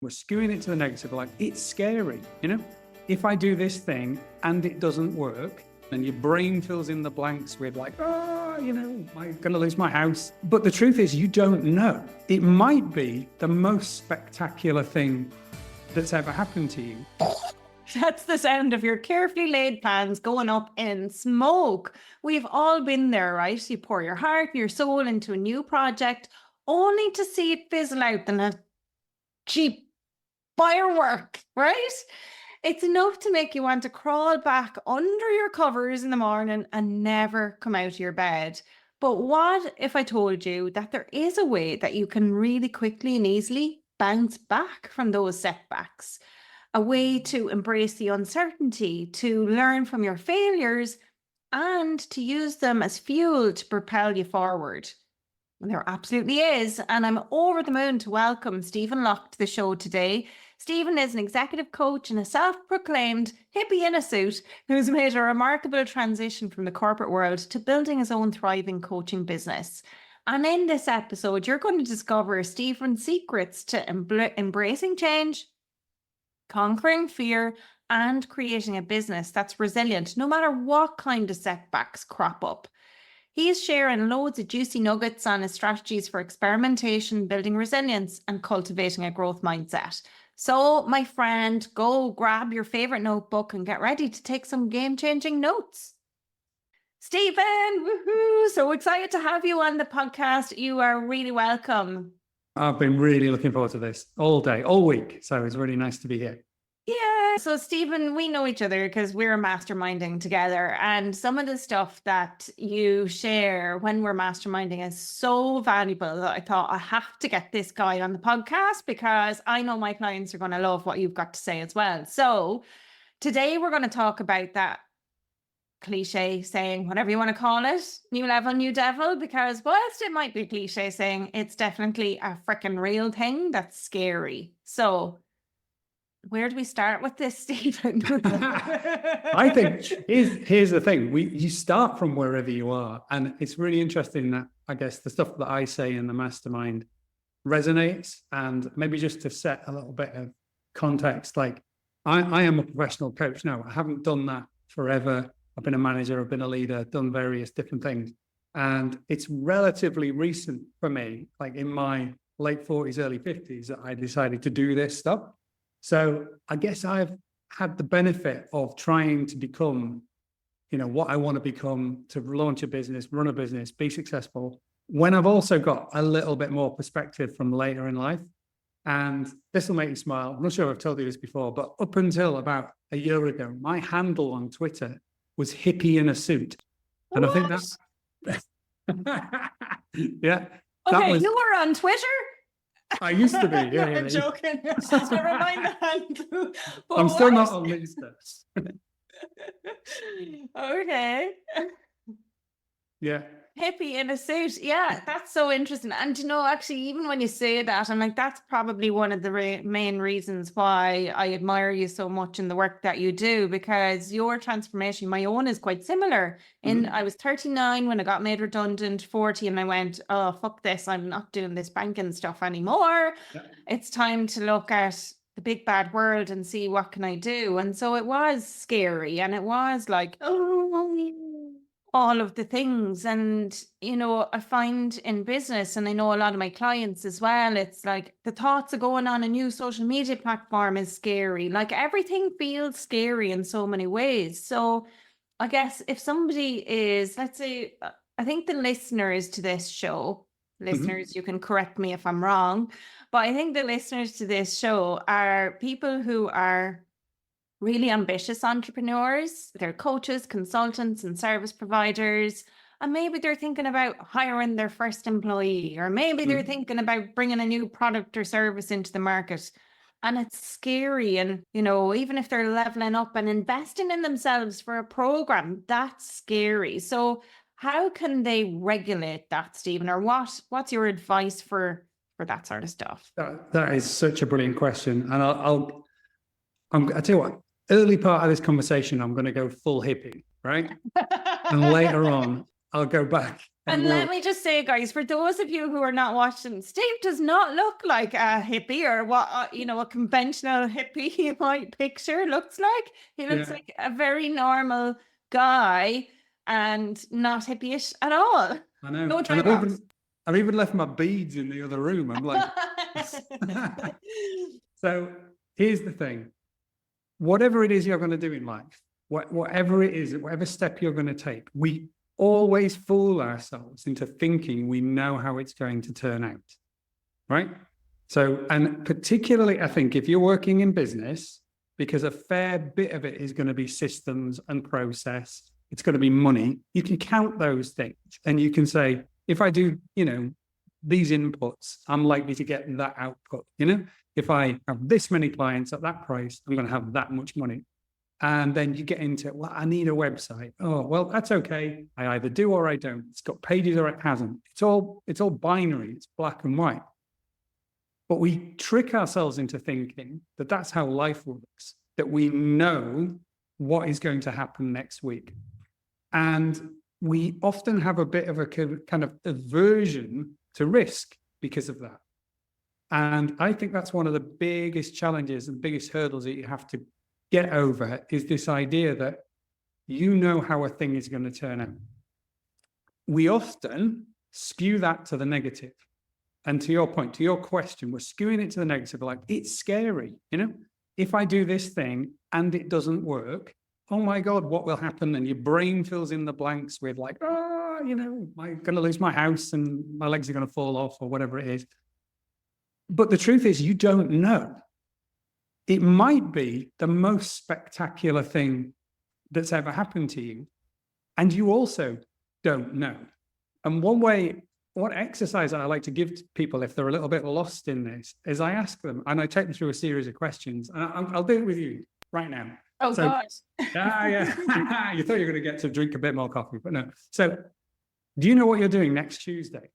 We're skewing it to the negative, like it's scary, If I do this thing and it doesn't work, and your brain fills in the blanks with like, am I going to lose my house? But the truth is, you don't know. It might be the most spectacular thing that's ever happened to you. That's the sound of your carefully laid plans going up in smoke. We've all been there, right? You pour your heart and your soul into a new project only to see it fizzle out in a cheap firework, right? It's enough to make you want to crawl back under your covers in the morning and never come out of your bed. But what if I told you that there is a way that you can really quickly and easily bounce back from those setbacks? A way to embrace the uncertainty, to learn from your failures, and to use them as fuel to propel you forward. And there absolutely is. And I'm over the moon to welcome Stephen Locke to the show today. Stephen is an executive coach and a self-proclaimed hippie in a suit who's made a remarkable transition from the corporate world to building his own thriving coaching business. And in this episode, you're going to discover Stephen's secrets to embracing change, conquering fear, and creating a business that's resilient no matter what kind of setbacks crop up. He's sharing loads of juicy nuggets on his strategies for experimentation, building resilience, and cultivating a growth mindset. So, my friend, go grab your favorite notebook and get ready to take some game-changing notes. Stephen, woohoo! So excited to have you on the podcast. You are really welcome. I've been really looking forward to this all day, all week. So it's really nice to be here. Yeah. So Stephen, we know each other because we're masterminding together. And some of the stuff that you share when we're masterminding is so valuable that I thought I have to get this guy on the podcast because I know my clients are going to love what you've got to say as well. So today we're going to talk about that cliche saying, whatever you want to call it, new level, new devil, because whilst it might be cliche saying, it's definitely a freaking real thing that's scary. So where do we start with this, Stephen? I think here's the thing. You start from wherever you are. And it's really interesting that I guess the stuff that I say in the mastermind resonates. And maybe just to set a little bit of context, like I am a professional coach now. I haven't done that forever. I've been a manager, I've been a leader, done various different things. And it's relatively recent for me, like in my late 40s, early 50s, that I decided to do this stuff. So I guess I've had the benefit of trying to become, what I want to become, to launch a business, run a business, be successful, when I've also got a little bit more perspective from later in life. And this will make you smile. I'm not sure if I've told you this before, but up until about a year ago, my handle on Twitter was hippie in a suit. And what? I think that's, yeah. Okay, you were on Twitter? I used to be, yeah. I'm joking. Never mind the handle. I'm still not on Insta. Okay. Yeah. Hippie in a suit. Yeah, that's so interesting. And actually, even when you say that, I'm like, that's probably one of the main reasons why I admire you so much in the work that you do, because your transformation, my own, is quite similar. I was 39 when I got made redundant, 40, and I went, oh, fuck this. I'm not doing this banking stuff anymore. Yeah. It's time to look at the big bad world and see what can I do. And so it was scary, and it was like, all of the things. And, I find in business, and I know a lot of my clients as well, it's like the thoughts of going on a new social media platform is scary. Like everything feels scary in so many ways. So I guess if somebody is, let's say, I think the listeners to this show, you can correct me if I'm wrong, but I think the listeners to this show are people who are really ambitious entrepreneurs. They're coaches, consultants, and service providers. And maybe they're thinking about hiring their first employee, or maybe they're thinking about bringing a new product or service into the market. And it's scary. And, even if they're leveling up and investing in themselves for a program, that's scary. So how can they regulate that, Stephen? Or what's your advice for that sort of stuff? That is such a brilliant question. And I'll tell you what, early part of this conversation, I'm going to go full hippie, right? And later on, I'll go back And let me just say, guys, for those of you who are not watching, Steve does not look like a hippie or what, a conventional hippie you might picture looks like. He looks like a very normal guy and not hippie-ish at all. I know. No And eyebrows. I've even left my beads in the other room. I'm like, so here's the thing. Whatever it is you're going to do in life, whatever it is, whatever step you're going to take, we always fool ourselves into thinking we know how it's going to turn out, right? So, and particularly, I think if you're working in business, because a fair bit of it is going to be systems and process, it's going to be money, you can count those things and you can say, if I do, these inputs, I'm likely to get that output, if I have this many clients at that price, I'm going to have that much money. And then you get into, well, I need a website. Oh, well, that's okay. I either do or I don't. It's got pages or it hasn't. It's all binary. It's black and white. But we trick ourselves into thinking that that's how life works, that we know what is going to happen next week. And we often have a bit of a kind of aversion to risk because of that. And I think that's one of the biggest challenges and biggest hurdles that you have to get over, is this idea that you know how a thing is going to turn out. We often skew that to the negative. And to your point, to your question, we're skewing it to the negative. Like, it's scary, if I do this thing and it doesn't work, oh my God, what will happen? And your brain fills in the blanks with like, am I going to lose my house and my legs are going to fall off or whatever it is. But the truth is, you don't know. It might be the most spectacular thing that's ever happened to you. And you also don't know. And one exercise I like to give to people if they're a little bit lost in this is I ask them, and I take them through a series of questions. And I'll do it with you right now. Oh, so, God. Yeah. You thought you were going to get to drink a bit more coffee, but no. So do you know what you're doing next Tuesday?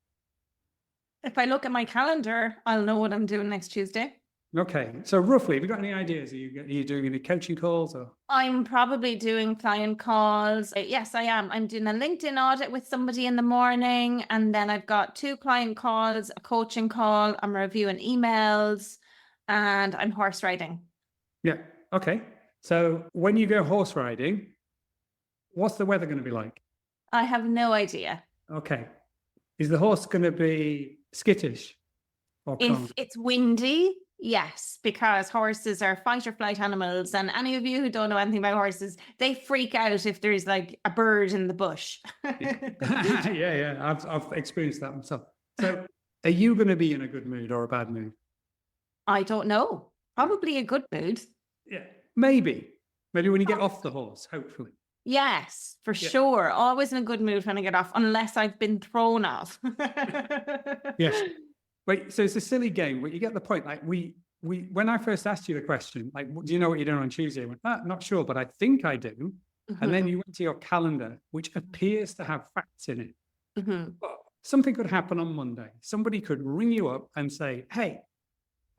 If I look at my calendar, I'll know what I'm doing next Tuesday. Okay. So roughly, have you got any ideas? Are you doing any coaching calls? Or? I'm probably doing client calls. Yes, I am. I'm doing a LinkedIn audit with somebody in the morning. And then I've got 2 client calls, a coaching call. I'm reviewing emails and I'm horse riding. Yeah. Okay. So when you go horse riding, what's the weather going to be like? I have no idea. Okay. Is the horse going to be skittish? Or calm? If it's windy, yes, because horses are fight or flight animals. And any of you who don't know anything about horses, they freak out if there's like a bird in the bush. Yeah. I've experienced that myself. So are you going to be in a good mood or a bad mood? I don't know. Probably a good mood. Yeah, maybe when you get off the horse, hopefully. Yes, for sure. Always in a good mood when I get off, unless I've been thrown off. Yes. Wait, so it's a silly game, but you get the point. Like we when I first asked you the question, like, do you know what you're doing on Tuesday? I went, not sure, but I think I do. And then you went to your calendar, which appears to have facts in it. But something could happen on Monday. Somebody could ring you up and say, hey,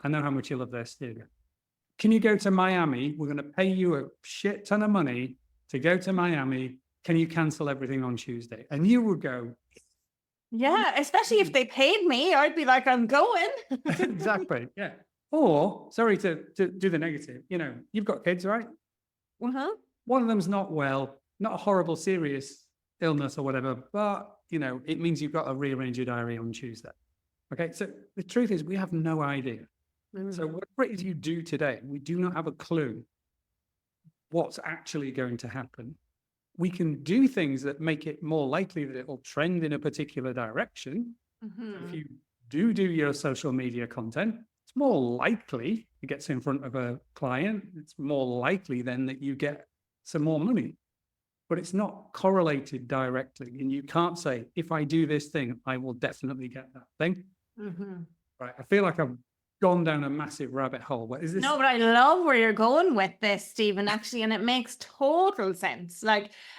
I know how much you love their studio. Can you go to Miami? We're going to pay you a shit ton of money to go to Miami. Can you cancel everything on Tuesday? And you would go. Yeah, especially if they paid me, I'd be like, I'm going. Exactly. Yeah. Or, sorry to do the negative, you've got kids, right? One of them's not well, not a horrible, serious illness or whatever, but, it means you've got to rearrange your diary on Tuesday. Okay. So the truth is, we have no idea. So whatever it is you do today, we do not have a clue what's actually going to happen. We can do things that make it more likely that it will trend in a particular direction. So if you do your social media content, it's more likely it gets in front of a client. It's more likely then that you get some more money. But it's not correlated directly. And you can't say, if I do this thing, I will definitely get that thing. Right. I feel like I've gone down a massive rabbit hole. What is this? No, but I love where you're going with this, Stephen, actually, and it makes total sense.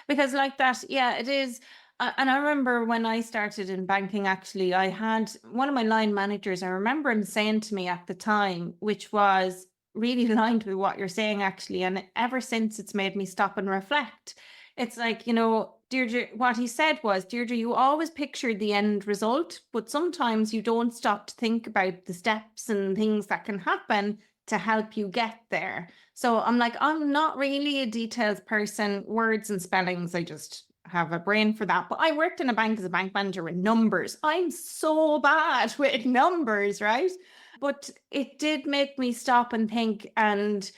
Because like that, yeah, it is. And I remember when I started in banking, actually, I had one of my line managers, I remember him saying to me at the time, which was really aligned with what you're saying, actually. And ever since, it's made me stop and reflect. It's like, Deirdre, what he said was, Deirdre, you always pictured the end result, but sometimes you don't stop to think about the steps and things that can happen to help you get there. So I'm like, I'm not really a details person, words and spellings, I just have a brain for that. But I worked in a bank as a bank manager with numbers. I'm so bad with numbers, right? But it did make me stop and think, and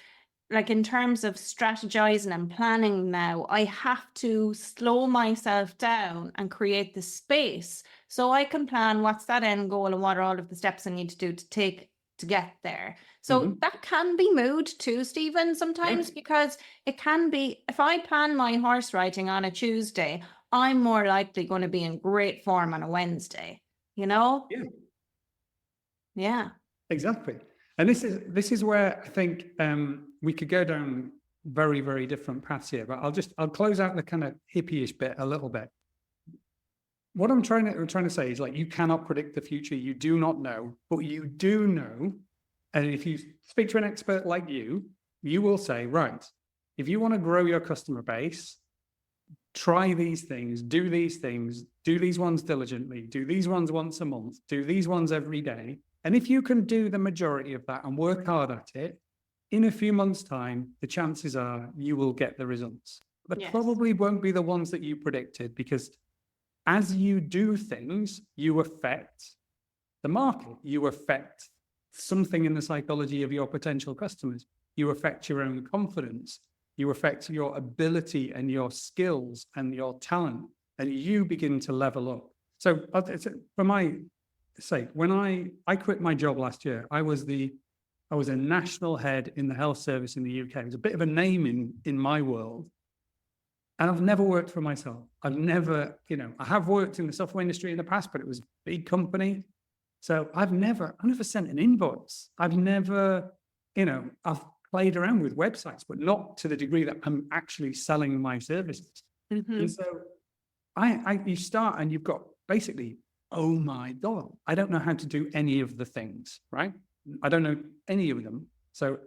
like in terms of strategizing and planning now, I have to slow myself down and create the space so I can plan what's that end goal and what are all of the steps I need to do to get there. So that can be mood too, Stephen, sometimes, because it can be, if I plan my horse riding on a Tuesday, I'm more likely going to be in great form on a Wednesday, you know? Yeah. Exactly. And this is where I think we could go down very, very different paths here, but I'll close out the kind of hippie-ish bit a little bit. What I'm trying to say is, like, you cannot predict the future. You do not know, but you do know. And if you speak to an expert like you will say, right, if you want to grow your customer base, try these things, do these ones diligently, do these ones once a month, do these ones every day. And if you can do the majority of that and work hard at it, in a few months' time, the chances are you will get the results. They probably won't be the ones that you predicted, because as you do things, you affect the market, you affect something in the psychology of your potential customers, you affect your own confidence, you affect your ability and your skills and your talent, and you begin to level up. So for my sake, when I quit my job last year, I was a national head in the health service in the UK. It was a bit of a name in my world. And I've never worked for myself. I've never, I have worked in the software industry in the past, but it was a big company. So I never sent an invoice. I've never, I've played around with websites, but not to the degree that I'm actually selling my services. And so you start and you've got basically, oh my God, I don't know how to do any of the things, right? I don't know any of them. So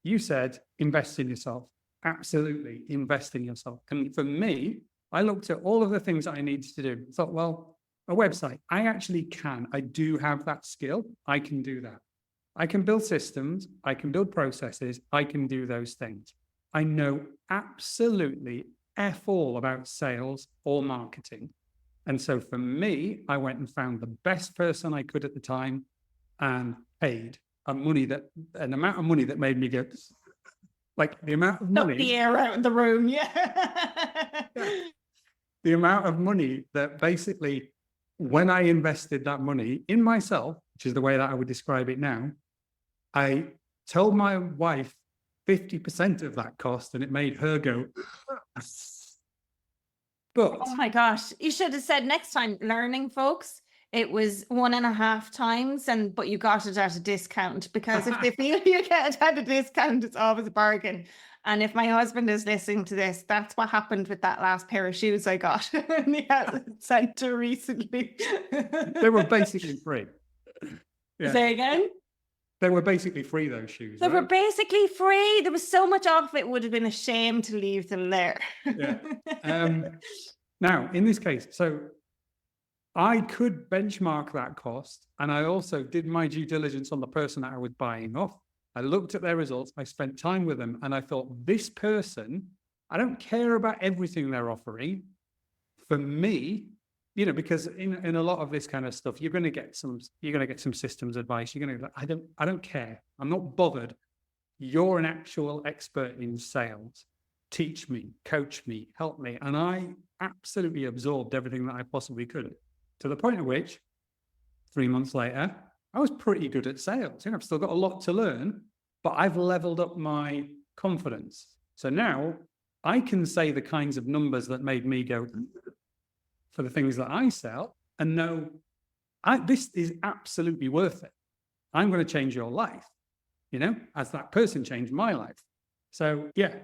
you said, invest in yourself. Absolutely, invest in yourself. And for me, I looked at all of the things that I needed to do. I thought, well, a website, I do have that skill. I can do that. I can build systems. I can build processes. I can do those things. I know absolutely F all about sales or marketing. And so for me, I went and found the best person I could at the time and paid an amount of money that made me go, like the amount of money. Knock the air out of the room, The amount of money that basically, when I invested that money in myself, which is the way that I would describe it now, I told my wife 50% of that cost, and it made her go, but oh my gosh, you should have said next time, learning, folks, it was 1.5 times, but you got it at a discount, because if they feel you get it at a discount, it's always a bargain. And if my husband is listening to this, that's what happened with that last pair of shoes I got in the outlet center recently. They were basically free. Yeah. Say again? They were basically free, those shoes. They were basically free. There was so much off, it would have been a shame to leave them there. Now, in this case, so I could benchmark that cost, and I also did my due diligence on the person that I was buying off. I looked at their results, I spent time with them, and I thought, this person, I don't care about everything they're offering. For me, because in a lot of this kind of stuff, you're going to get some systems advice. I don't care. I'm not bothered. You're an actual expert in sales. Teach me, coach me, help me. And I absolutely absorbed everything that I possibly could, to the point at which 3 months later, I was pretty good at sales. I've still got a lot to learn, but I've leveled up my confidence. So now I can say the kinds of numbers that made me go for the things that I sell, and know this is absolutely worth it. I'm going to change your life, as that person changed my life. So yeah,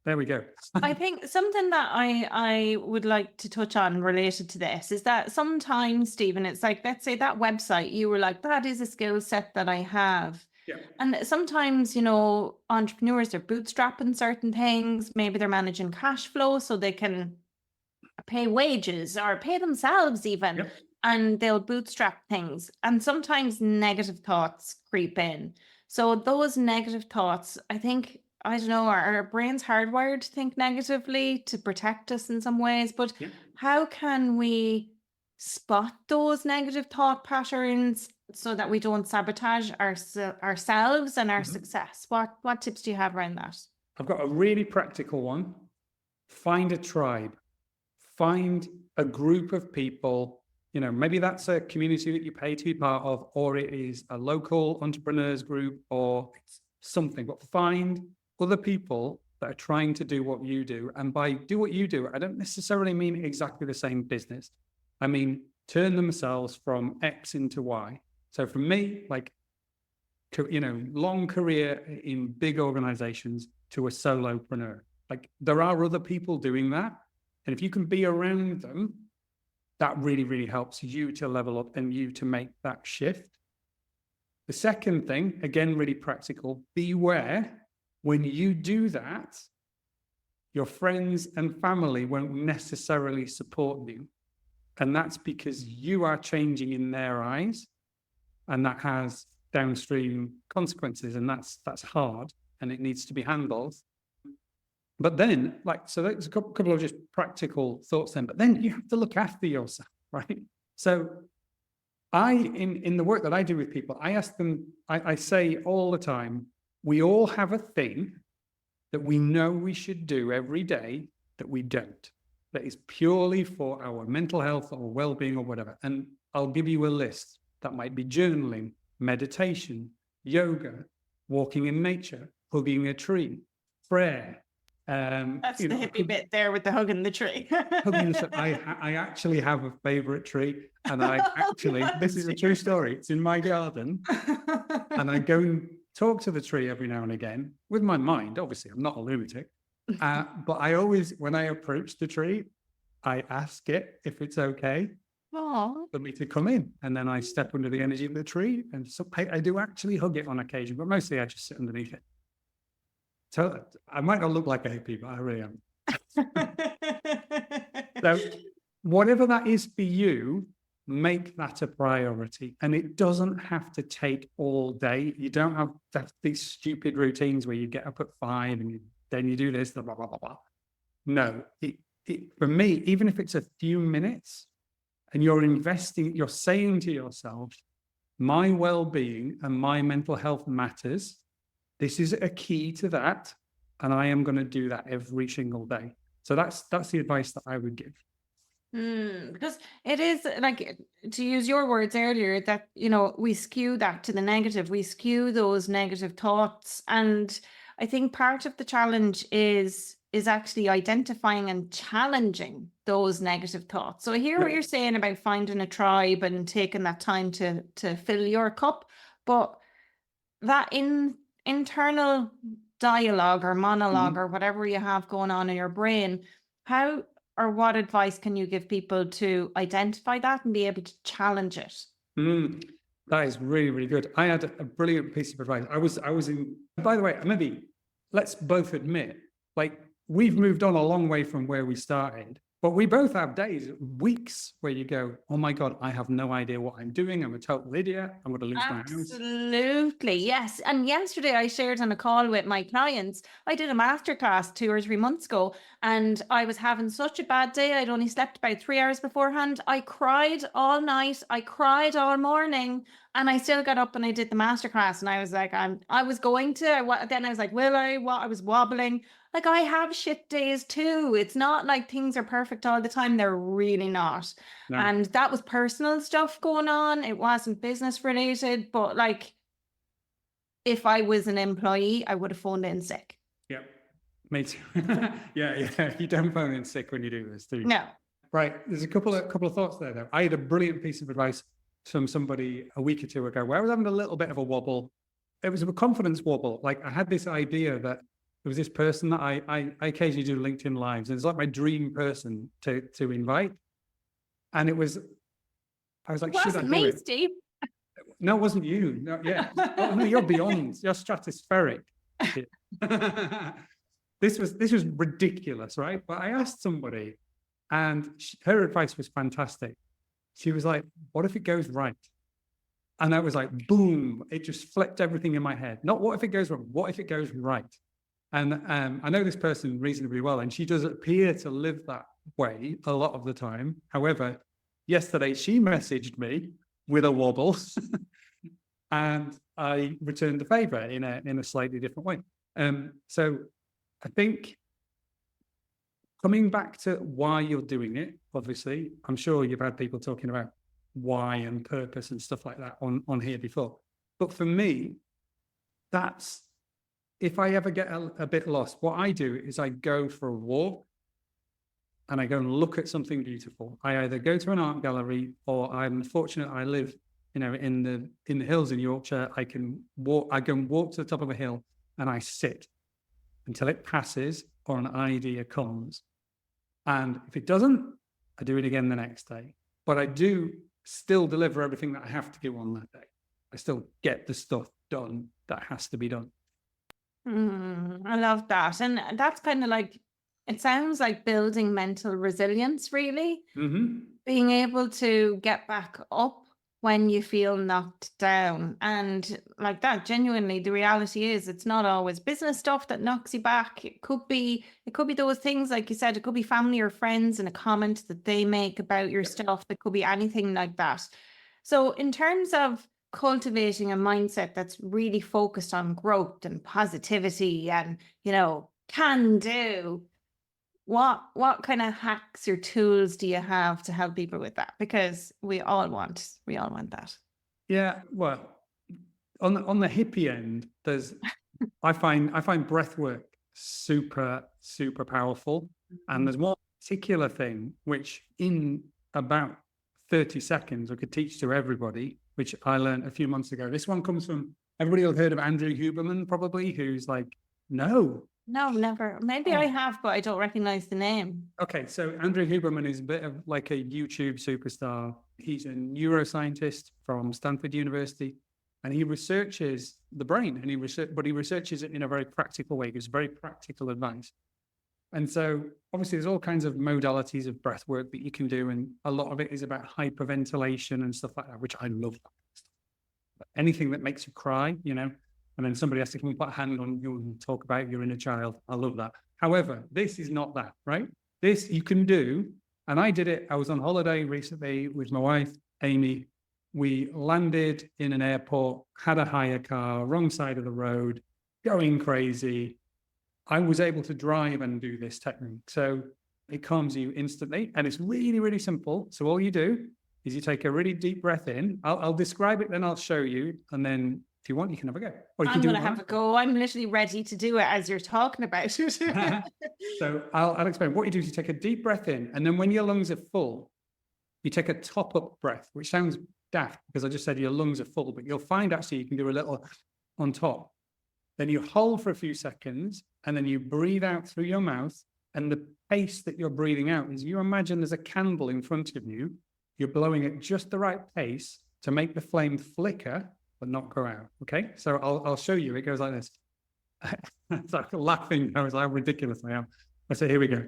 there we go. I think something that I would like to touch on related to this is that sometimes, Stephen, it's like, let's say that website, you were like, that is a skill set that I have. Yeah. And sometimes, entrepreneurs are bootstrapping certain things. Maybe they're managing cash flow so they can pay wages or pay themselves even, Yep. and they'll bootstrap things. And sometimes negative thoughts creep in. So those negative thoughts, I think, I don't know, our brain's hardwired to think negatively to protect us in some ways, but Yep. how can we spot those negative thought patterns so that we don't sabotage ourselves and our success? What tips do you have around that? I've got a really practical one. Find a tribe. Find a group of people. Maybe that's a community that you pay to be part of, or it is a local entrepreneurs group or something. But find other people that are trying to do what you do. And by do what you do, I don't necessarily mean exactly the same business. I mean, turn themselves from X into Y. So for me, like, long career in big organizations to a solopreneur. Like, there are other people doing that. And if you can be around them, that really, really helps you to level up and you to make that shift. The second thing, again, really practical, beware when you do that, your friends and family won't necessarily support you. And that's because you are changing in their eyes, and that has downstream consequences, and that's hard, and it needs to be handled. But then, so there's a couple of just practical thoughts then, but then you have to look after yourself, right? So in the work that I do with people, I ask them, I say all the time, we all have a thing that we know we should do every day that we don't, that is purely for our mental health or well-being or whatever. And I'll give you a list. That might be journaling, meditation, yoga, walking in nature, hugging a tree, prayer. That's the hippie bit there with the hugging the tree. I actually have a favorite tree, and this is a true story. It's in my garden, and I go and talk to the tree every now and again with my mind. Obviously, I'm not a lunatic, but I always, when I approach the tree, I ask it if it's okay for me to come in, and then I step under the energy of the tree, and so I do actually hug it on occasion, but mostly I just sit underneath it. So I might not look like a hippie, but I really am. So whatever that is for you, make that a priority. And it doesn't have to take all day. You don't have these stupid routines where you get up at 5 and then you do this, blah, blah, blah, blah. No, for me, even if it's a few minutes and you're saying to yourself, my well-being and my mental health matters. This is a key to that, and I am going to do that every single day. So that's the advice that I would give. Because it is, like, to use your words earlier, that we skew that to the negative. We skew those negative thoughts, and I think part of the challenge is actually identifying and challenging those negative thoughts. So I hear what you're saying about finding a tribe and taking that time to fill your cup, but that internal dialogue or monologue or whatever you have going on in your brain, how or what advice can you give people to identify that and be able to challenge it? That is really, really good. I had a brilliant piece of advice. I was in, by the way, maybe let's both admit, like, we've moved on a long way from where we started, but we both have days, weeks where you go, oh my God, I have no idea what I'm doing. I'm a total idiot. I'm going to lose my house. Absolutely. Yes. And yesterday I shared on a call with my clients. I did a masterclass 2 or 3 months ago, and I was having such a bad day. I'd only slept about 3 hours beforehand. I cried all night. I cried all morning, and I still got up and I did the masterclass. And I was like, I was going to, then I was like, will I? I was wobbling. Like, I have shit days too. It's not like things are perfect all the time. They're really not. No. And that was personal stuff going on. It wasn't business related, but like, if I was an employee, I would have phoned in sick. Yeah, me too. yeah. You don't phone in sick when you do this, do you? No. Right. There's a couple of thoughts there, though. I had a brilliant piece of advice from somebody a week or 2 ago where I was having a little bit of a wobble. It was a confidence wobble. Like, I had this idea that there was this person that I occasionally do LinkedIn lives, and it's like my dream person to invite. And I was like, should I do me, it? Steve. No, it wasn't you. No, yeah. Oh, no, you're beyond. You're stratospheric. This was ridiculous, right? But I asked somebody, And her advice was fantastic. She was like, what if it goes right? And I was like, boom, it just flipped everything in my head. Not what if it goes wrong, what if it goes right? And I know this person reasonably well, and she does appear to live that way a lot of the time. However, yesterday she messaged me with a wobble and I returned the favor in a slightly different way. So I think coming back to why you're doing it, obviously, I'm sure you've had people talking about why and purpose and stuff like that on here before. But for me, that's, if I ever get a bit lost, what I do is I go for a walk and I go and look at something beautiful. I either go to an art gallery, or I'm fortunate I live, in the hills in Yorkshire. I can walk to the top of a hill and I sit until it passes or an idea comes. And if it doesn't, I do it again the next day. But I do still deliver everything that I have to do on that day. I still get the stuff done that has to be done. I love that. And that's kind of like, it sounds like building mental resilience, really. Mm-hmm. Being able to get back up when you feel knocked down. And like that, genuinely, the reality is it's not always business stuff that knocks you back. It could be those things, like you said, it could be family or friends and a comment that they make about your stuff. It could be anything like that. So in terms of cultivating a mindset that's really focused on growth and positivity and, can do, what kind of hacks or tools do you have to help people with that? Because we all want that. Yeah, well, on the hippie end, I find breath work super, super powerful. And there's one particular thing which in about 30 seconds I could teach to everybody, which I learned a few months ago. This one comes from, everybody will have heard of Andrew Huberman probably, who's like, no, never. Maybe I have, but I don't recognize the name. Okay, so Andrew Huberman is a bit of like a YouTube superstar. He's a neuroscientist from Stanford University, and he researches the brain, but he researches it in a very practical way. Gives very practical advice. And so, obviously, there's all kinds of modalities of breath work that you can do, and a lot of it is about hyperventilation and stuff like that, which I love. Anything that makes you cry, and then somebody has to come and put a hand on you and talk about your inner child. I love that. However, this is not that, right? This you can do, and I did it. I was on holiday recently with my wife, Amy. We landed in an airport, had a hire car, wrong side of the road, going crazy. I was able to drive and do this technique. So it calms you instantly, and it's really, really simple. So all you do is you take a really deep breath in. I'll describe it, then I'll show you, and then if you want, you can have a go. Or you I'm can going to have a go. I'm literally ready to do it as you're talking about it. So I'll explain. What you do is you take a deep breath in, and then when your lungs are full, you take a top-up breath, which sounds daft because I just said your lungs are full, but you'll find actually you can do a little on top. Then you hold for a few seconds, and then you breathe out through your mouth, and the pace that you're breathing out is, you imagine there's a candle in front of you. You're blowing at just the right pace to make the flame flicker but not go out. Okay, so I'll show you. It goes like this. It's like laughing. I was like, how ridiculous I am. I say, here we go.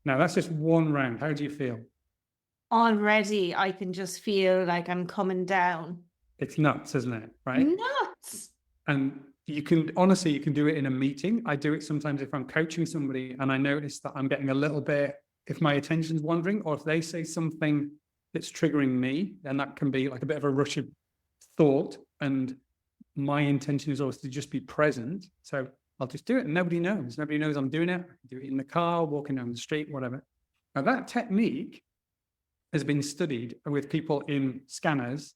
Now that's just one round. How do you feel? Already, I can just feel like I'm coming down. It's nuts, isn't it? Right? Nuts. And you can do it in a meeting. I do it sometimes if I'm coaching somebody and I notice that I'm getting a little bit, if my attention's wandering, or if they say something that's triggering me, then that can be like a bit of a rush of thought. And my intention is always to just be present. So I'll just do it and nobody knows. Nobody knows I'm doing it. I can do it in the car, walking down the street, whatever. Now that technique has been studied with people in scanners,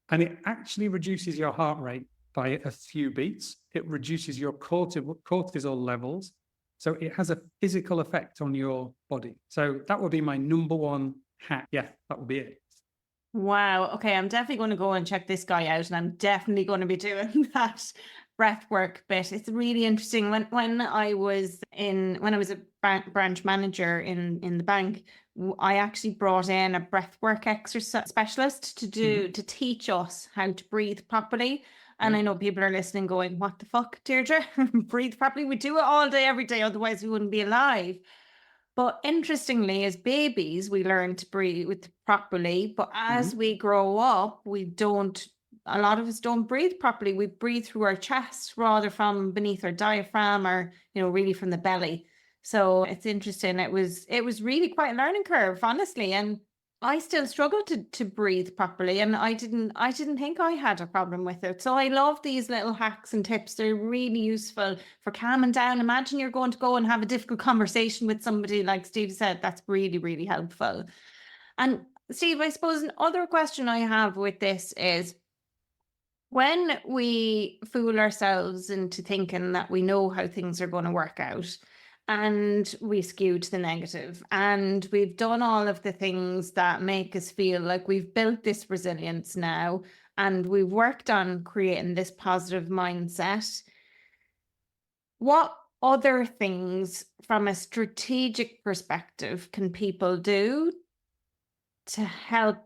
and it actually reduces your heart rate by a few beats. It reduces your cortisol levels. So it has a physical effect on your body. So that would be my number one hack. Yeah, that would be it. Wow. Okay, I'm definitely going to go and check this guy out, and I'm definitely going to be doing that. breathwork bit. It's really interesting. When I was a branch manager in the bank, I actually brought in a breathwork exercise specialist to teach us how to breathe properly. And Yeah. I know people are listening going, what the fuck, Deirdre? Breathe properly. We do it all day, every day. Otherwise we wouldn't be alive. But interestingly, as babies, we learn to breathe properly. But as we grow up, a lot of us don't breathe properly. We breathe through our chest rather from beneath our diaphragm, or, really from the belly. So it's interesting. It was really quite a learning curve, honestly. And I still struggle to breathe properly, and I didn't think I had a problem with it. So I love these little hacks and tips. They're really useful for calming down. Imagine you're going to go and have a difficult conversation with somebody, like Steve said. That's really, really helpful. And Steve, I suppose another question I have with this is, when we fool ourselves into thinking that we know how things are going to work out, and we skew to the negative, and we've done all of the things that make us feel like we've built this resilience now, and we've worked on creating this positive mindset, what other things from a strategic perspective can people do to help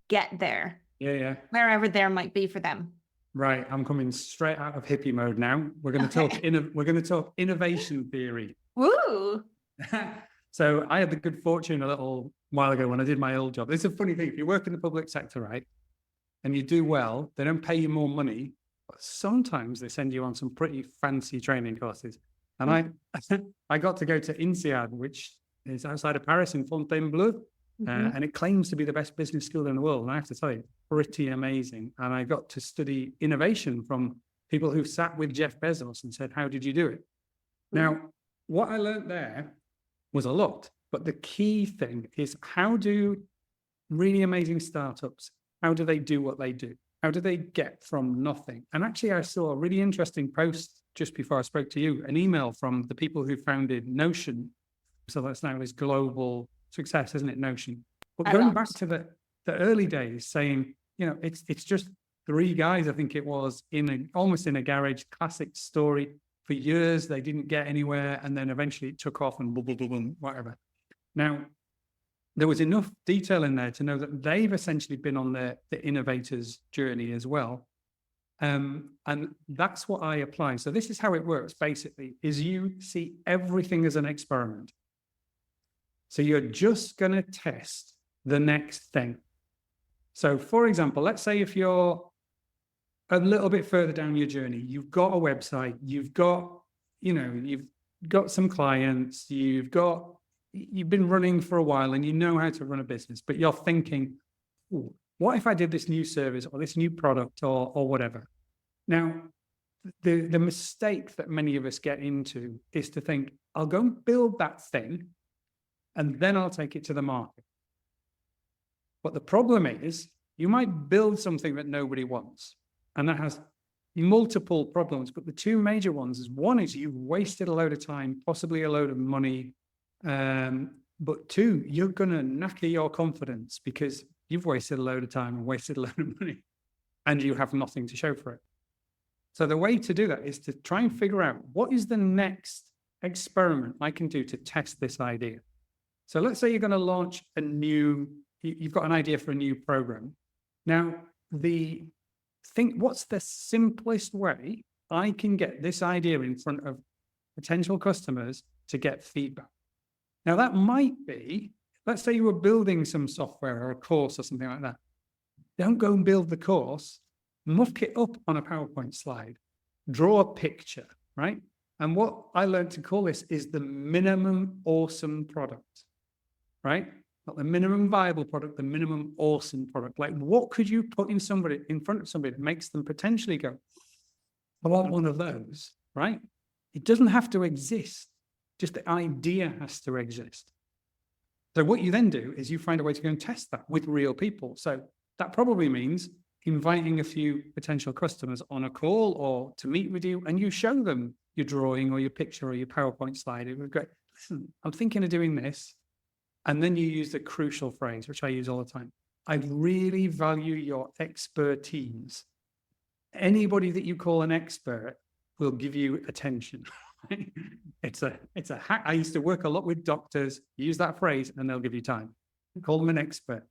get there, Yeah. wherever there might be for them? Right. I'm coming straight out of hippie mode now. We're going to talk innovation theory. Woo! So I had the good fortune a little while ago when I did my old job. It's a funny thing. If you work in the public sector, right, and you do well, they don't pay you more money, but sometimes they send you on some pretty fancy training courses. And I got to go to INSEAD, which is outside of Paris in Fontainebleau. And it claims to be the best business school in the world. And I have to tell you, pretty amazing. And I got to study innovation from people who sat with Jeff Bezos and said, how did you do it? Now, what I learned there was a lot. But the key thing is, how do really amazing startups, how do they do what they do? How do they get from nothing? And actually, I saw a really interesting post just before I spoke to you, an email from the people who founded Notion. So that's now this global success, isn't it, Notion? But going back to the early days, saying, it's just three guys, I think it was, almost in a garage, classic story. For years, they didn't get anywhere, and then eventually it took off and boom, boom, boom, boom, whatever. Now, there was enough detail in there to know that they've essentially been on the innovator's journey as well. And that's what I apply. So this is how it works, basically, is you see everything as an experiment. So you're just going to test the next thing. So for example, let's say if you're a little bit further down your journey, you've got a website, you've got some clients, you've been running for a while and you know how to run a business, but you're thinking, what if I did this new service or this new product or whatever? Now, the mistake that many of us get into is to think, I'll go and build that thing and then I'll take it to the market. But the problem is, you might build something that nobody wants, and that has multiple problems. But the two major ones is, one is you've wasted a load of time, possibly a load of money. But two, you're going to knacker your confidence because you've wasted a load of time and wasted a load of money, and you have nothing to show for it. So the way to do that is to try and figure out, what is the next experiment I can do to test this idea? So let's say you're going to launch you've got an idea for a new program. Now, what's the simplest way I can get this idea in front of potential customers to get feedback? Now, that might be, let's say you were building some software or a course or something like that. Don't go and build the course, muck it up on a PowerPoint slide, draw a picture, right? And what I learned to call this is the minimum awesome product. Right? Not the minimum viable product, the minimum awesome product. Like, what could you put in front of somebody that makes them potentially go, I want one of those, right? It doesn't have to exist. Just the idea has to exist. So what you then do is you find a way to go and test that with real people. So that probably means inviting a few potential customers on a call or to meet with you, and you show them your drawing or your picture or your PowerPoint slide. It would go, listen, I'm thinking of doing this. And then you use the crucial phrase, which I use all the time. I really value your expertise. anybody that you call an expert will give you attention. It's a hack. I used to work a lot with doctors, use that phrase, and they'll give you time. Call them an expert.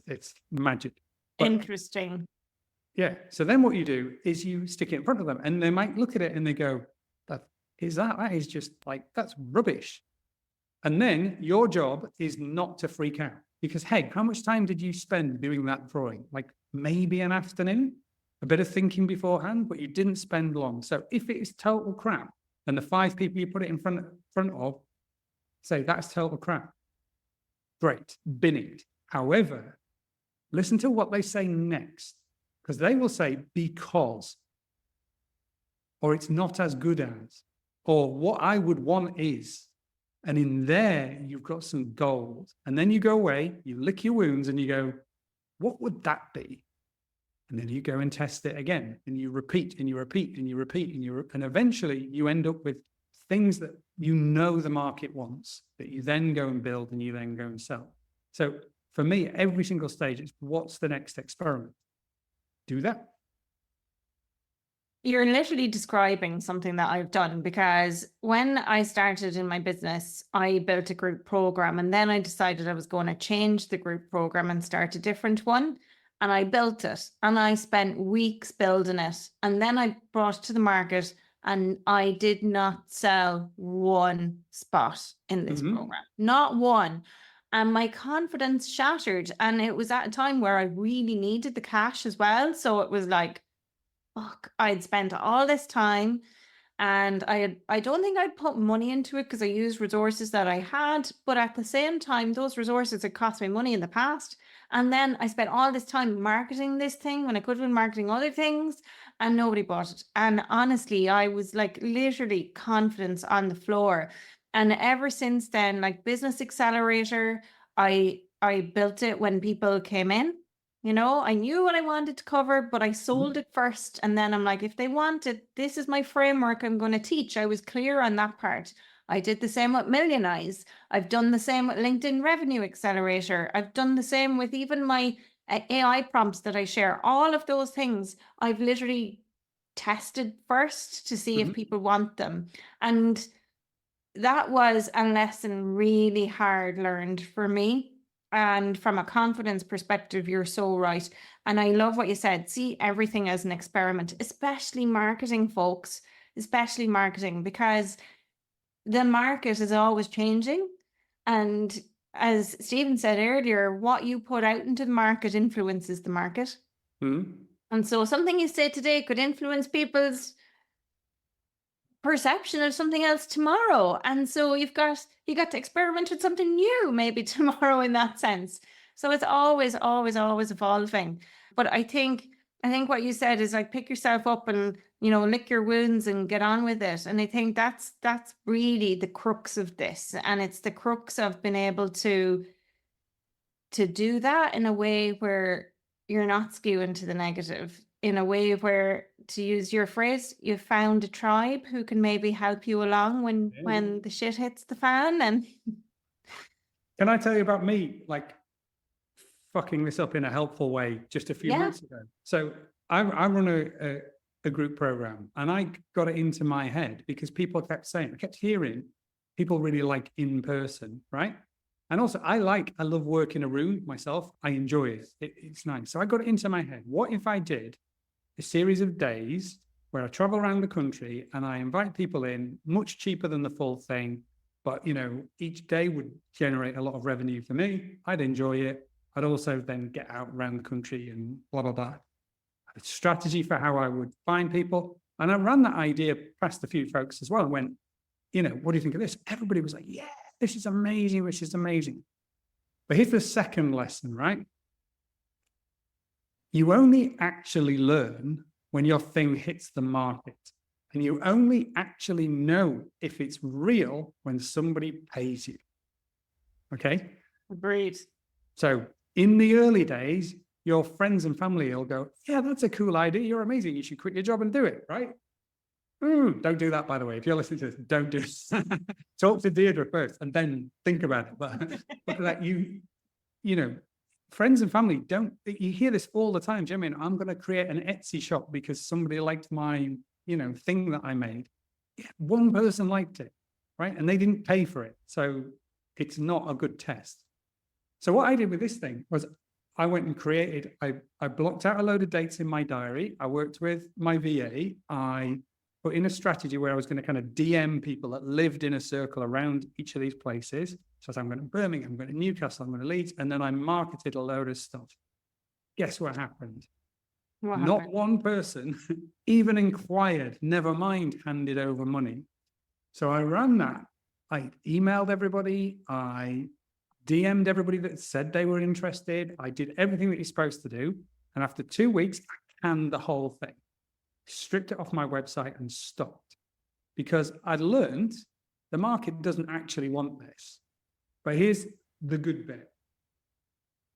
It's magic. But Interesting. yeah. So then what you do is you stick it in front of them, and they might look at it and they go, that is just like, that's rubbish. And then your job is not to freak out, because, hey, how much time did you spend doing that drawing? Like maybe an afternoon, a bit of thinking beforehand, but you didn't spend long. So if it is total crap, and the 5 people you put it in front of say that's total crap, great, bin it. However, listen to what they say next, because they will say because, or it's not as good as, or what I would want is. And in there, you've got some gold. And then you go away, you lick your wounds, and you go, what would that be? And then you go and test it again, and you repeat, and you repeat, and you repeat, and eventually you end up with things that you know the market wants, that you then go and build, and you then go and sell. So for me, every single stage, it's what's the next experiment? Do that. You're literally describing something that I've done, because when I started in my business, I built a group program, and then I decided I was going to change the group program and start a different one. And I built it, and I spent weeks building it. And then I brought it to the market, and I did not sell one spot in this program, not one. And my confidence shattered. And it was at a time where I really needed the cash as well. So it was like, fuck, I'd spent all this time, and I don't think I'd put money into it because I used resources that I had, but at the same time, those resources had cost me money in the past. And then I spent all this time marketing this thing when I could have been marketing other things, and nobody bought it. And honestly, I was like literally confidence on the floor. And ever since then, like Business Accelerator, I built it when people came in. You know, I knew what I wanted to cover, but I sold it first. And then I'm like, if they want it, this is my framework I'm going to teach. I was clear on that part. I did the same with Millionize. I've done the same with LinkedIn Revenue Accelerator. I've done the same with even my AI prompts that I share. All of those things I've literally tested first to see if people want them. And that was a lesson really hard learned for me. And from a confidence perspective, you're so right. And I love what you said. See everything as an experiment, especially marketing, folks, especially marketing, because the market is always changing. And as Stephen said earlier, what you put out into the market influences the market. And so something you say today could influence people's perception of something else tomorrow. And so you got to experiment with something new maybe tomorrow in that sense. So it's always evolving. But I think what you said is like, pick yourself up and, lick your wounds and get on with it. And I think that's really the crux of this. And it's the crux of being able to do that in a way where you're not skewing to the negative, in a way where, to use your phrase, you found a tribe who can maybe help you along when the shit hits the fan. And can I tell you about me, like, fucking this up in a helpful way just a few months ago? So I run a group program, and I got it into my head because people kept saying, I kept hearing people really like in person, right? And also I love work in a room myself. I enjoy it. It's nice. So I got it into my head. What if I did a series of days where I travel around the country and I invite people in, much cheaper than the full thing, but each day would generate a lot of revenue for me. I'd enjoy it. I'd also then get out around the country and blah, blah, blah. A strategy for how I would find people. And I ran that idea past a few folks as well and went, what do you think of this? Everybody was like, yeah, this is amazing. This is amazing. But here's the second lesson, right? You only actually learn when your thing hits the market. And you only actually know if it's real when somebody pays you. Okay? Agreed. So in the early days, your friends and family will go, yeah, that's a cool idea. You're amazing. You should quit your job and do it, right? Don't do that, by the way. If you're listening to this, don't do it. Talk to Deirdre first and then think about it. But like friends and family don't, you hear this all the time. Do you know what I mean? I'm going to create an Etsy shop because somebody liked my, thing that I made. Yeah, one person liked it, right? And they didn't pay for it. So it's not a good test. So what I did with this thing was I went and created, I blocked out a load of dates in my diary. I worked with my VA. I put in a strategy where I was going to kind of DM people that lived in a circle around each of these places. So I said, I'm going to Birmingham, I'm going to Newcastle, I'm going to Leeds. And then I marketed a load of stuff. Guess what happened? Not one person even inquired, never mind handed over money. So I ran that. I emailed everybody. I DM'd everybody that said they were interested. I did everything that you're supposed to do. And after 2 weeks, I canned the whole thing, stripped it off my website and stopped, because I'd learned the market doesn't actually want this. But here's the good bit.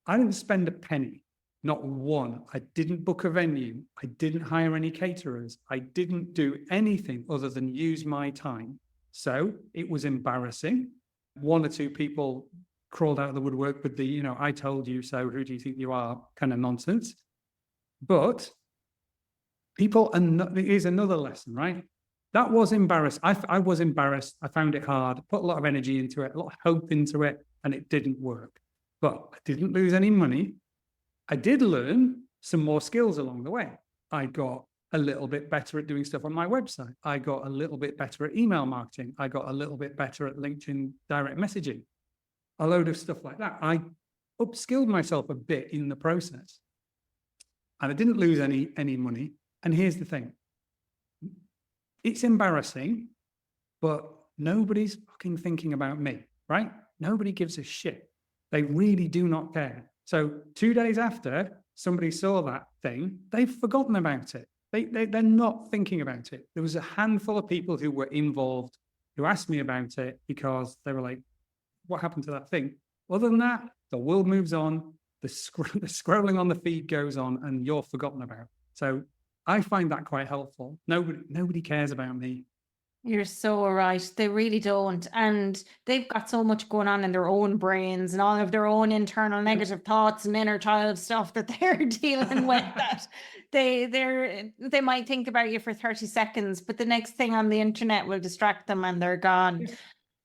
I didn't spend a penny, not one. I didn't book a venue. I didn't hire any caterers. I didn't do anything other than use my time. So it was embarrassing. 1 or 2 people crawled out of the woodwork with the, I told you so, who do you think you are kind of nonsense. But people, and here's another lesson, right? That was embarrassed. I was embarrassed. I found it hard, put a lot of energy into it, a lot of hope into it, and it didn't work. But I didn't lose any money. I did learn some more skills along the way. I got a little bit better at doing stuff on my website. I got a little bit better at email marketing. I got a little bit better at LinkedIn direct messaging. A load of stuff like that. I upskilled myself a bit in the process. And I didn't lose any money. And here's the thing. It's embarrassing, but nobody's fucking thinking about me, right? Nobody gives a shit. They really do not care. So 2 days after somebody saw that thing, they've forgotten about it. They're not thinking about it. There was a handful of people who were involved who asked me about it because they were like, what happened to that thing? Other than that, the world moves on, the scrolling on the feed goes on, and you're forgotten about. So I find that quite helpful. Nobody cares about me. You're so right. They really don't. And they've got so much going on in their own brains and all of their own internal negative thoughts and inner child stuff that they're dealing with, that they might think about you for 30 seconds, but the next thing on the internet will distract them and they're gone. Yeah.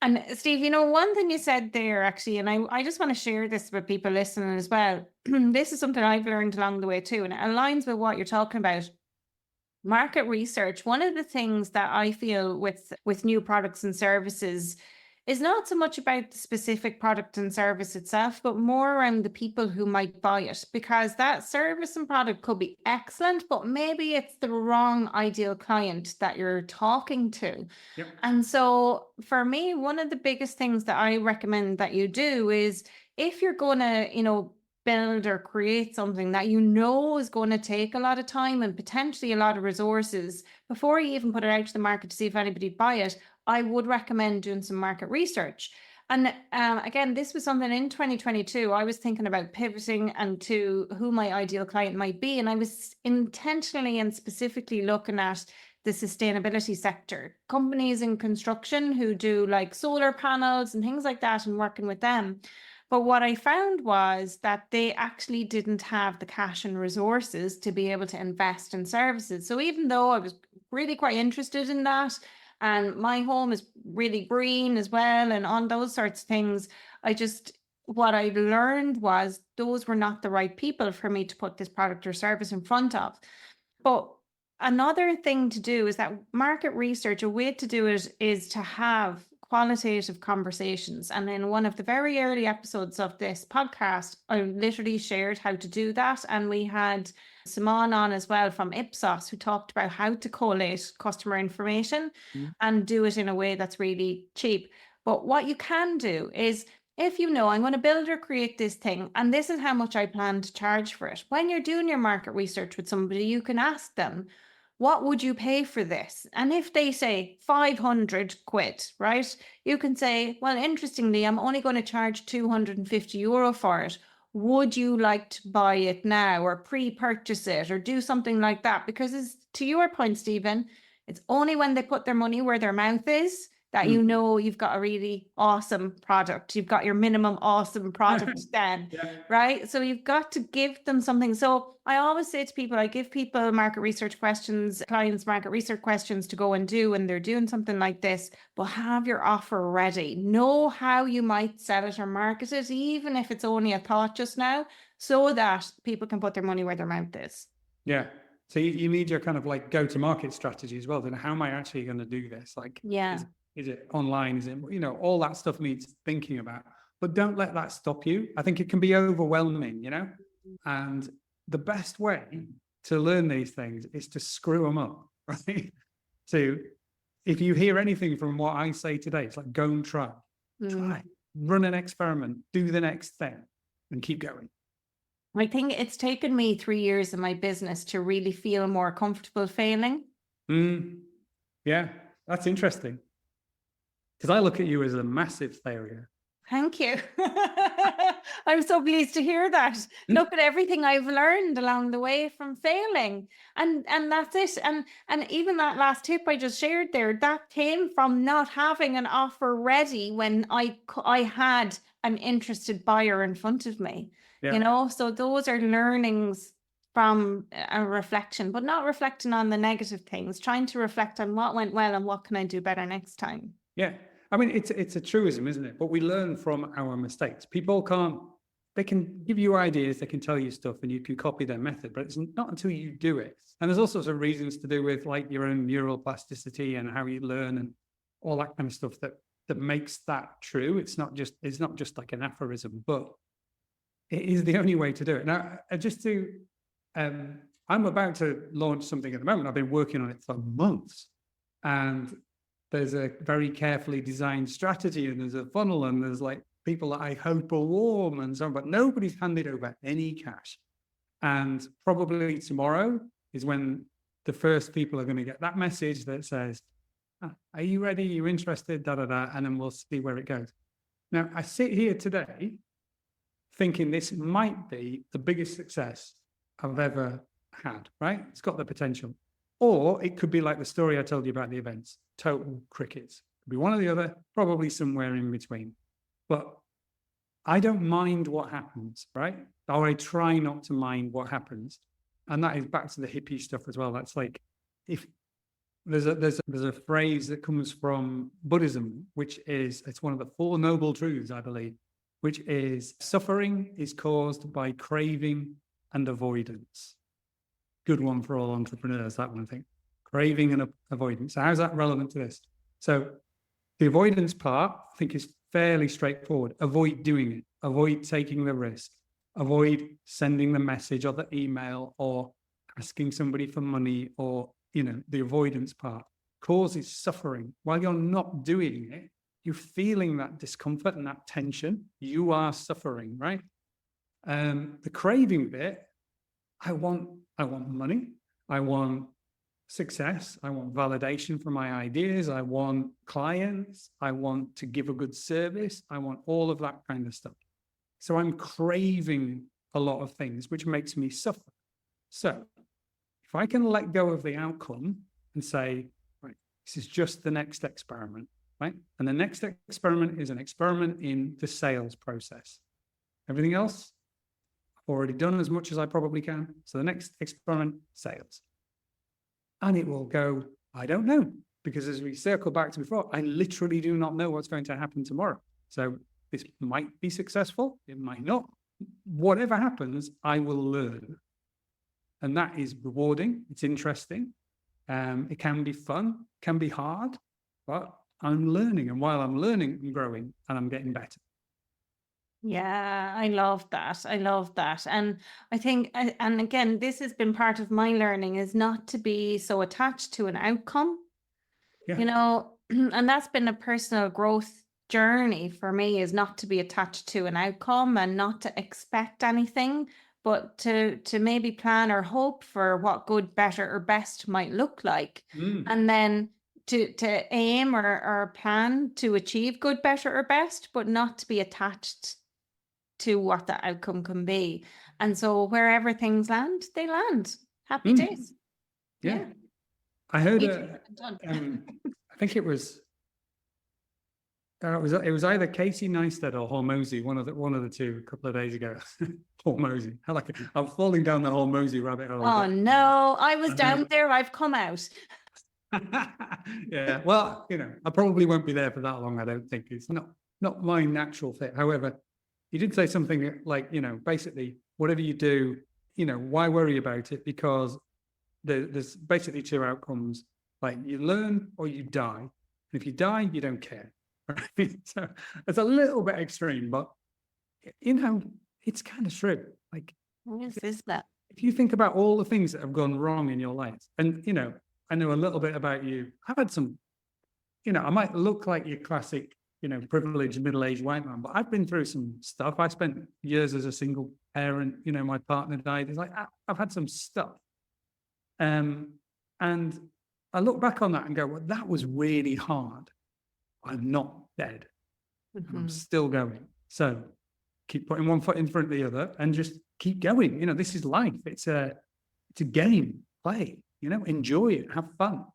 And Steve, one thing you said there actually, and I just want to share this with people listening as well. This is something I've learned along the way too, and it aligns with what you're talking about. Market research. One of the things that I feel with new products and services is not so much about the specific product and service itself, but more around the people who might buy it, because that service and product could be excellent, but maybe it's the wrong ideal client that you're talking to. Yep. And so for me, one of the biggest things that I recommend that you do is, if you're going to, build or create something that is going to take a lot of time and potentially a lot of resources, before you even put it out to the market to see if anybody buy it, I would recommend doing some market research. And again, this was something in 2022, I was thinking about pivoting and to who my ideal client might be. And I was intentionally and specifically looking at the sustainability sector, companies in construction who do like solar panels and things like that, and working with them. But what I found was that they actually didn't have the cash and resources to be able to invest in services. So even though I was really quite interested in that, and my home is really green as well, and on those sorts of things, what I learned was those were not the right people for me to put this product or service in front of. But another thing to do is that market research, a way to do it is to have qualitative conversations. And in one of the very early episodes of this podcast, I literally shared how to do that. And we had Simon on as well from Ipsos, who talked about how to collate customer information and do it in a way that's really cheap. But what you can do is, if I'm going to build or create this thing, and this is how much I plan to charge for it. When you're doing your market research with somebody, you can ask them, what would you pay for this? And if they say 500 quid, right? You can say, well, interestingly, I'm only going to charge 250 euro for it. Would you like to buy it now or pre-purchase it or do something like that? Because to your point, Stephen, it's only when they put their money where their mouth is that you know you've got a really awesome product. You've got your minimum awesome product then, Yeah. right? So you've got to give them something. So I always say to people, I give people market research questions, clients market research questions to go and do when they're doing something like this, but have your offer ready. Know how you might sell it or market it, even if it's only a thought just now, so that people can put their money where their mouth is. Yeah. So you need your kind of like go-to-market strategy as well. Then how am I actually going to do this? Like, Yeah. is it online? Is it, all that stuff needs thinking about, but don't let that stop you. I think it can be overwhelming, and the best way to learn these things is to screw them up, right? So if you hear anything from what I say today, it's like, go and try, run an experiment, do the next thing, and keep going. I think it's taken me 3 years in my business to really feel more comfortable failing. Yeah, that's interesting. Because I look at you as a massive failure. Thank you. I'm so pleased to hear that. Look at everything I've learned along the way from failing. And that's it. And even that last tip I just shared there, that came from not having an offer ready when I had an interested buyer in front of me. Yeah. So those are learnings from a reflection, but not reflecting on the negative things, trying to reflect on what went well and what can I do better next time. Yeah. I mean, it's a truism, isn't it? But we learn from our mistakes. People they can give you ideas, they can tell you stuff, and you can copy their method, but it's not until you do it. And there's all sorts of reasons to do with like your own neural plasticity and how you learn and all that kind of stuff that makes that true. It's not just like an aphorism, but it is the only way to do it. Now, I'm about to launch something at the moment. I've been working on it for months, and there's a very carefully designed strategy, and there's a funnel, and there's like people that I hope are warm and so on, but nobody's handed over any cash. And probably tomorrow is when the first people are going to get that message that says, are you ready? Are you interested? Da, da, da. And then we'll see where it goes. Now, I sit here today thinking this might be the biggest success I've ever had, right? It's got the potential. Or it could be like the story I told you about the events, total crickets. Could be one or the other, probably somewhere in between. But I don't mind what happens, right? Or I try not to mind what happens. And that is back to the hippie stuff as well. That's like, if there's a phrase that comes from Buddhism, which is, it's one of the Four Noble Truths, I believe, which is suffering is caused by craving and avoidance. Good one for all entrepreneurs, that one, I think. Craving and avoidance. So how's that relevant to this? So the avoidance part, I think, is fairly straightforward. Avoid doing it. Avoid taking the risk. Avoid sending the message or the email or asking somebody for money, or, the avoidance part causes suffering. While you're not doing it, you're feeling that discomfort and that tension. You are suffering, right? The craving bit, I want money. I want success. I want validation for my ideas. I want clients. I want to give a good service. I want all of that kind of stuff. So I'm craving a lot of things, which makes me suffer. So if I can let go of the outcome and say, right, this is just the next experiment, right? And the next experiment is an experiment in the sales process. Everything else, already done as much as I probably can. So the next experiment, sales. And it will go, I don't know, because as we circle back to before, I literally do not know what's going to happen tomorrow. So this might be successful, it might not. Whatever happens, I will learn. And that is rewarding, it's interesting. It can be fun, can be hard, but I'm learning. And while I'm learning, I'm growing and I'm getting better. Yeah, I love that. I love that. And I think, and again, this has been part of my learning, is not to be so attached to an outcome, Yeah. And that's been a personal growth journey for me, is not to be attached to an outcome and not to expect anything, but to maybe plan or hope for what good, better, or best might look like. And then to aim or plan to achieve good, better, or best, but not to be attached to what the outcome can be. And so wherever things land, they land. Happy days. Yeah. I heard, Easier said than done. I think it was it was either Casey Neistat or Hormozy, one of the two, a couple of days ago. Hormozy. I'm falling down the Hormozy rabbit hole. Oh no, I was down there. I've come out. Yeah, well, I probably won't be there for that long. I don't think it's not my natural fit. However, you did say something like, basically, whatever you do, why worry about it? Because there's basically two outcomes: like you learn or you die. And if you die, you don't care. Right? So it's a little bit extreme, but it's kind of true. Like, Yes, is that? if you think about all the things that have gone wrong in your life, and I know a little bit about you. I've had some, I might look like your classic, privileged middle-aged white man, but I've been through some stuff. I spent years as a single parent. My partner died. It's like I've had some stuff, and I look back on that and go, well, that was really hard. I'm not dead. I'm still going. So keep putting one foot in front of the other and just keep going. This is life. It's a game. Play. Enjoy it. Have fun.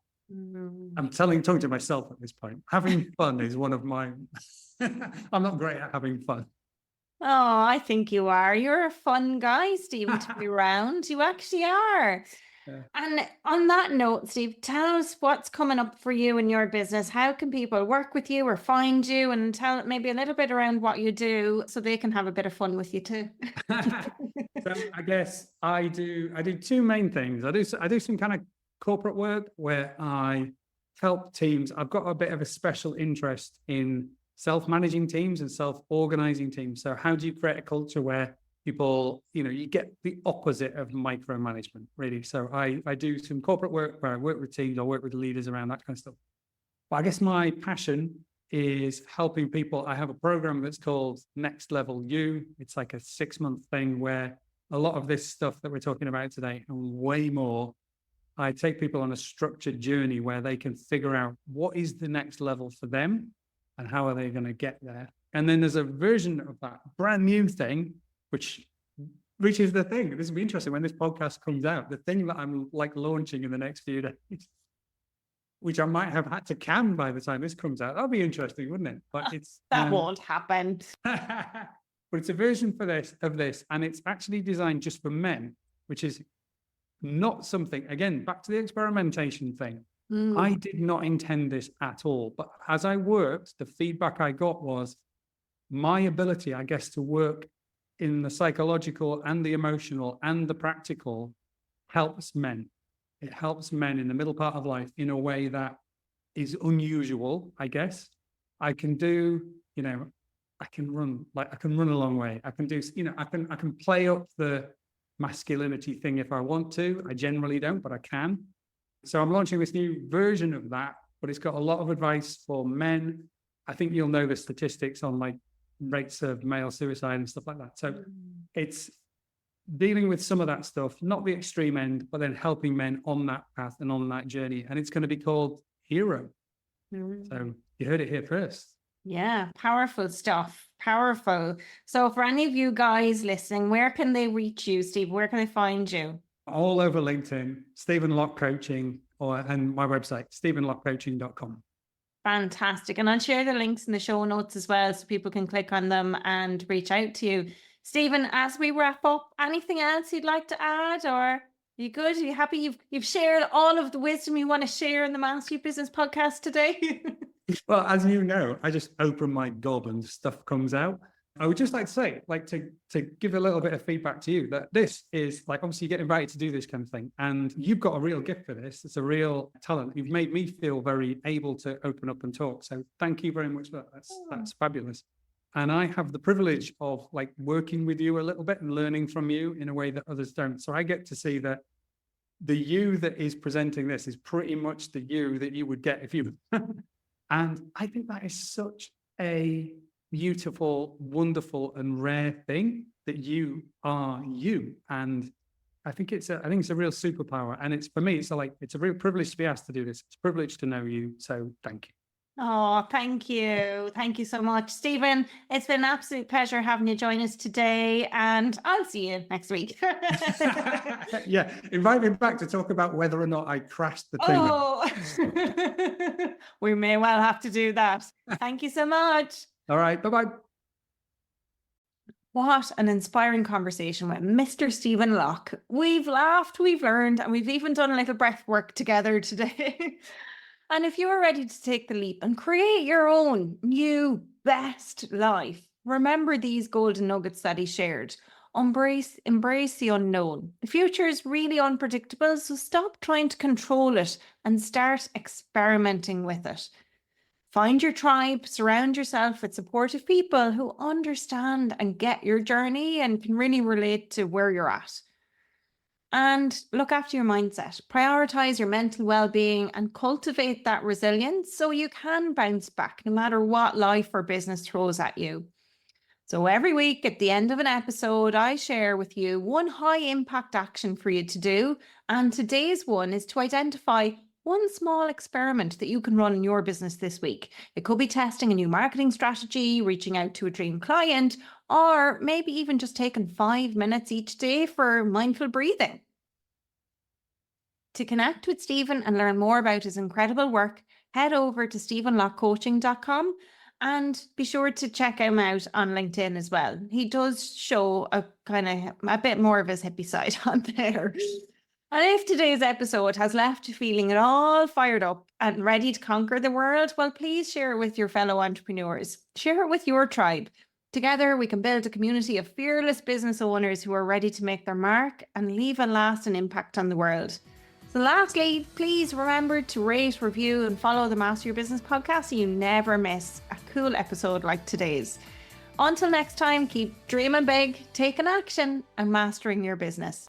I'm talking to myself at this point. Having fun is one of my. I'm not great at having fun. Oh, I think you are. You're a fun guy, Stephen, to be around. You actually are. Yeah. And on that note, Steve, tell us what's coming up for you in your business. How can people work with you or find you, and tell maybe a little bit around what you do so they can have a bit of fun with you too. So I guess I do two main things. I do some kind of corporate work where I help teams. I've got a bit of a special interest in self-managing teams and self-organizing teams. So how do you create a culture where people, you get the opposite of micromanagement, really. So I do some corporate work where I work with teams, I work with leaders around that kind of stuff. But I guess my passion is helping people. I have a program that's called Next Level You. It's like a 6-month thing where a lot of this stuff that we're talking about today and way more, I take people on a structured journey where they can figure out what is the next level for them and how are they going to get there. And then there's a version of that brand new thing, which is the thing. This will be interesting when this podcast comes out. The thing that I'm launching in the next few days, which I might have had to can by the time this comes out. That'll be interesting, wouldn't it? But it's that won't happen. But it's a version of this, and it's actually designed just for men, which is not something. Again, back to the experimentation thing. I did not intend this at all, but as I worked, the feedback I got was my ability, I guess, to work in the psychological and the emotional and the practical helps men. It helps men in the middle part of life in a way that is unusual, I guess. I can do, I can run a long way. I can do, I can play up the masculinity thing if I want to. I generally don't, but I can. So I'm launching this new version of that, but it's got a lot of advice for men. I think you'll know the statistics on rates of male suicide and stuff like that. So it's dealing with some of that stuff, not the extreme end, but then helping men on that path and on that journey. And it's going to be called Hero. So you heard it here first. Yeah, powerful stuff. Powerful. So for any of you guys listening, where can they reach you, Steve? Where can they find you? All over LinkedIn, Stephen Locke Coaching, and my website, stephenlockecoaching.com. Fantastic. And I'll share the links in the show notes as well so people can click on them and reach out to you. Stephen, as we wrap up, anything else you'd like to add, or are you good? Are you happy you've shared all of the wisdom you want to share in the Master Your Business podcast today? Well, as you know, I just open my gob and stuff comes out. I would just like to say, to give a little bit of feedback to you, that this is obviously you get invited to do this kind of thing, and you've got a real gift for this. It's a real talent. You've made me feel very able to open up and talk. So thank you very much for that. That's fabulous. And I have the privilege of working with you a little bit and learning from you in a way that others don't. So I get to see that the you that is presenting this is pretty much the you that you would get if you. And I think that is such a beautiful, wonderful, and rare thing that you are you. And I think it's a real superpower. And it's, for me, it's a real privilege to be asked to do this. It's a privilege to know you. So thank you. Oh, thank you. Thank you so much, Stephen. It's been an absolute pleasure having you join us today, and I'll see you next week. Yeah, invite me back to talk about whether or not I crashed the treatment. Oh, we may well have to do that. Thank you so much. All right, bye-bye. What an inspiring conversation with Mr. Stephen Locke. We've laughed, we've learned, and we've even done a little breath work together today. And if you are ready to take the leap and create your own new best life, remember these golden nuggets that he shared. Embrace the unknown. The future is really unpredictable, so stop trying to control it and start experimenting with it. Find your tribe, surround yourself with supportive people who understand and get your journey and can really relate to where you're at. And look after your mindset, prioritize your mental well-being and cultivate that resilience so you can bounce back no matter what life or business throws at you. So every week at the end of an episode, I share with you one high impact action for you to do. And today's one is to identify one small experiment that you can run in your business this week. It could be testing a new marketing strategy, reaching out to a dream client, or maybe even just taking 5 minutes each day for mindful breathing. To connect with Stephen and learn more about his incredible work, head over to stephenlockcoaching.com and be sure to check him out on LinkedIn as well. He does show a bit more of his hippie side on there. And if today's episode has left you feeling at all fired up and ready to conquer the world, well, please share it with your fellow entrepreneurs. Share it with your tribe. Together, we can build a community of fearless business owners who are ready to make their mark and leave a lasting impact on the world. So lastly, please remember to rate, review, and follow the Master Your Business podcast so you never miss a cool episode like today's. Until next time, keep dreaming big, taking action, and mastering your business.